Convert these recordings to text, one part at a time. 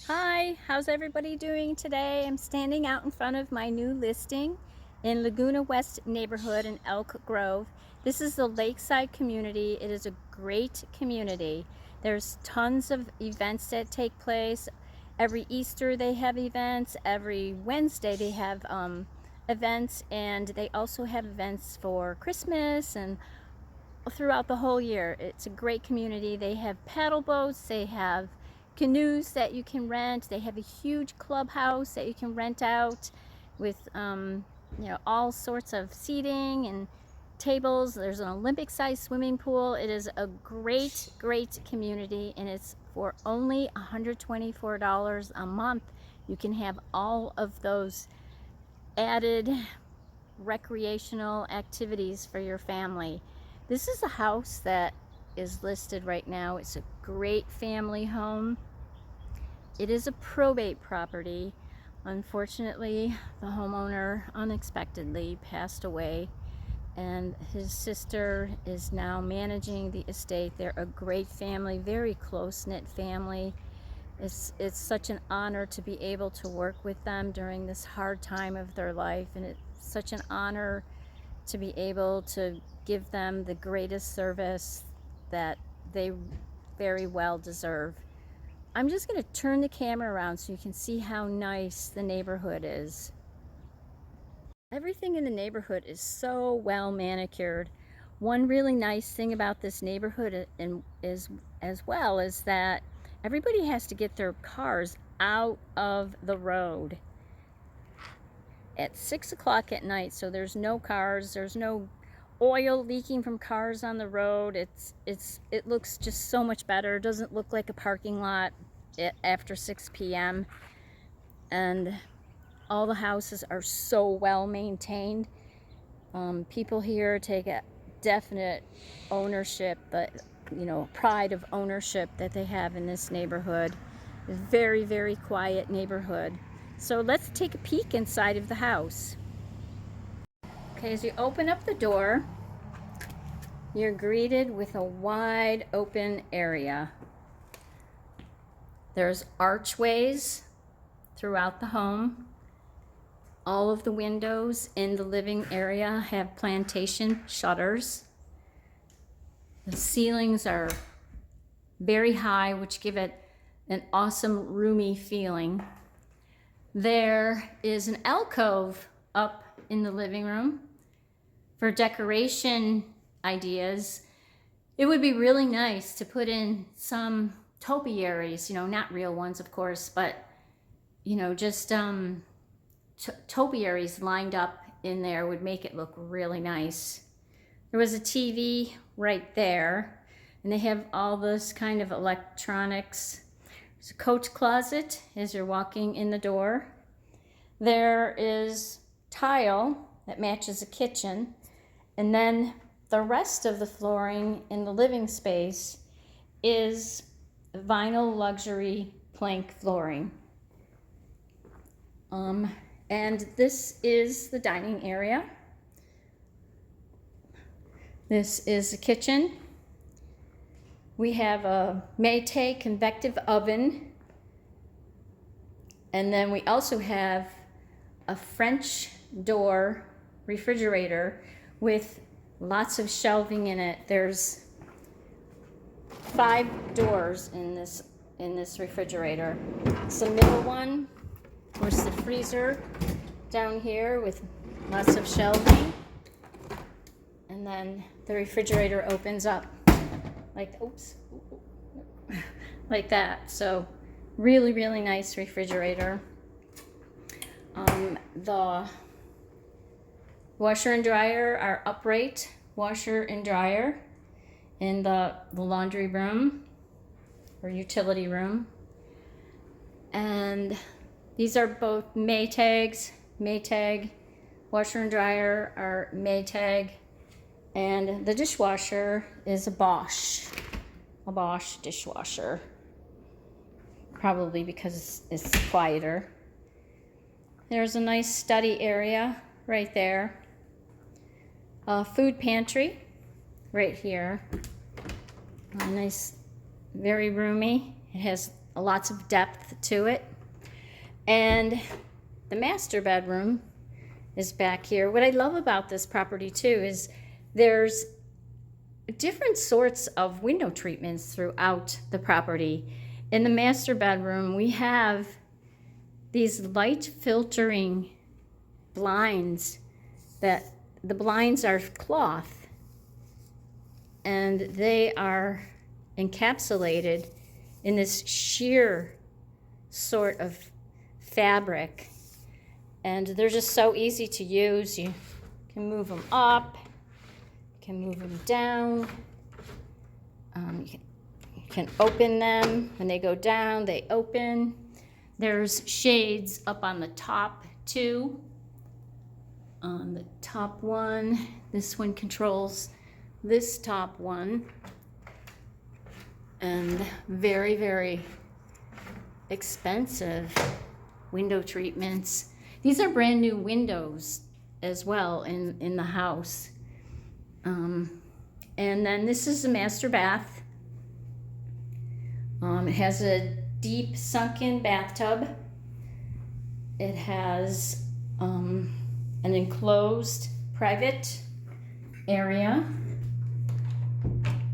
Hi, how's everybody doing today? I'm standing out in front of my new listing in Laguna West neighborhood in Elk Grove. This is the Lakeside Community. It is a great community. There's tons of events that take place. Every Easter they have events. Every Wednesday they have events, and they also have events for Christmas and throughout the whole year. It's a great community. They have paddle boats, they have canoes that you can rent, they have a huge clubhouse that you can rent out with all sorts of seating and tables. There's an Olympic sized swimming pool. It is a great community, and it's for only $124 a month. You can have all of those added recreational activities for your family. This is a house that is listed right now. It's a great family home. It is a probate property. Unfortunately, the homeowner unexpectedly passed away, and his sister is now managing the estate. They're a great family, very close-knit family. It's such an honor to be able to work with them during this hard time of their life, and it's such an honor to be able to give them the greatest service that they very well deserve. I'm just going to turn the camera around so you can see how nice the neighborhood is. Everything in the neighborhood is so well manicured. One really nice thing about this neighborhood is as well is that everybody has to get their cars out of the road at 6 o'clock at night, so there's no cars, there's no oil leaking from cars on the road. It looks just so much better. It doesn't look like a parking lot after 6 p.m. and all the houses are so well maintained. People here take a definite ownership, pride of ownership that they have in this neighborhood. It's a very quiet neighborhood. So let's take a peek inside of the house. Okay, as you open up the door, you're greeted with a wide open area. There's archways throughout the home. All of the windows in the living area have plantation shutters. The ceilings are very high, which give it an awesome roomy feeling. There is an alcove up in the living room for decoration ideas. It would be really nice to put in some topiaries, not real ones, of course, but just topiaries lined up in there would make it look really nice. There was a TV right there, and they have all this kind of electronics. There's a coat closet as you're walking in the door. There is tile that matches the kitchen, and then the rest of the flooring in the living space is vinyl luxury plank flooring. And this is the dining area. This is the kitchen. We have a Maytag convective oven, and then we also have a French door refrigerator with lots of shelving in it. There's 5 doors in this refrigerator. It's the middle one. Of course, the freezer down here with lots of shelving, and then the refrigerator opens up like, oops, like that. So really nice refrigerator. The washer and dryer are upright washer and dryer in the laundry room or utility room. And these are both Maytags. Maytag washer and dryer are Maytag, and the dishwasher is a Bosch dishwasher, probably because it's quieter. There's a nice study area right there. A food pantry right here. Nice, very roomy. It has lots of depth to it. And the master bedroom is back here. What I love about this property too is there's different sorts of window treatments throughout the property. In the master bedroom, we have these light filtering blinds that the blinds are cloth and they are encapsulated in this sheer sort of fabric, and they're just so easy to use. You can move them up, you can move them down, you can open them. When they go down, they open. There's shades up on the top too. On the top one, this one controls this top one. And very, very expensive window treatments. These are brand new windows as well in the house. And then this is the master bath. It has a deep sunken bathtub. It has an enclosed private area.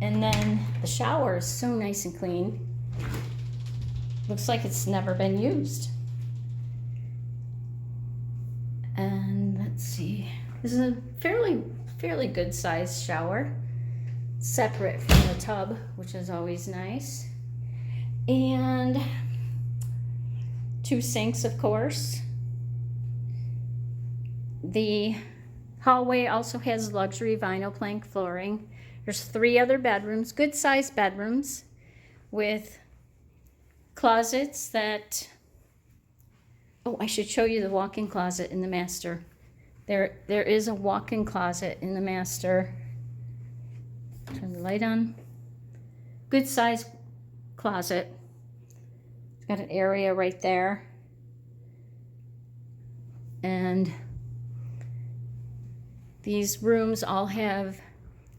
And then the shower is so nice and clean. Looks like it's never been used. And let's see, this is a fairly good sized shower, separate from the tub, which is always nice. And 2 sinks, of course. The hallway also has luxury vinyl plank flooring. There's 3 other bedrooms, good sized bedrooms with closets that, oh, I should show you the walk-in closet in the master. There is a walk-in closet in the master. Turn the light on. Good sized closet. It's got an area right there. And these rooms all have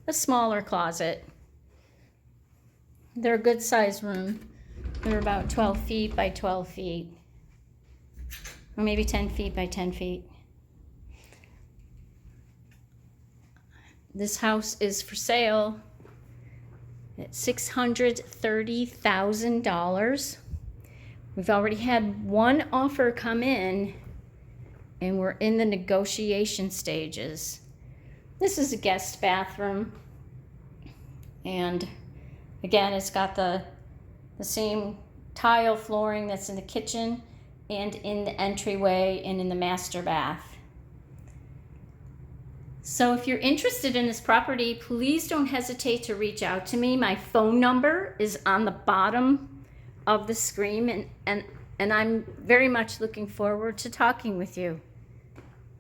a smaller closet. They're a good sized room. They're about 12 feet by 12 feet. Or maybe 10 feet by 10 feet. This house is for sale at $630,000. We've already had 1 offer come in, and we're in the negotiation stages. This is a guest bathroom, and again, it's got the same tile flooring that's in the kitchen and in the entryway and in the master bath. So if you're interested in this property, please don't hesitate to reach out to me. My phone number is on the bottom of the screen, and I'm very much looking forward to talking with you.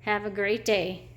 Have a great day.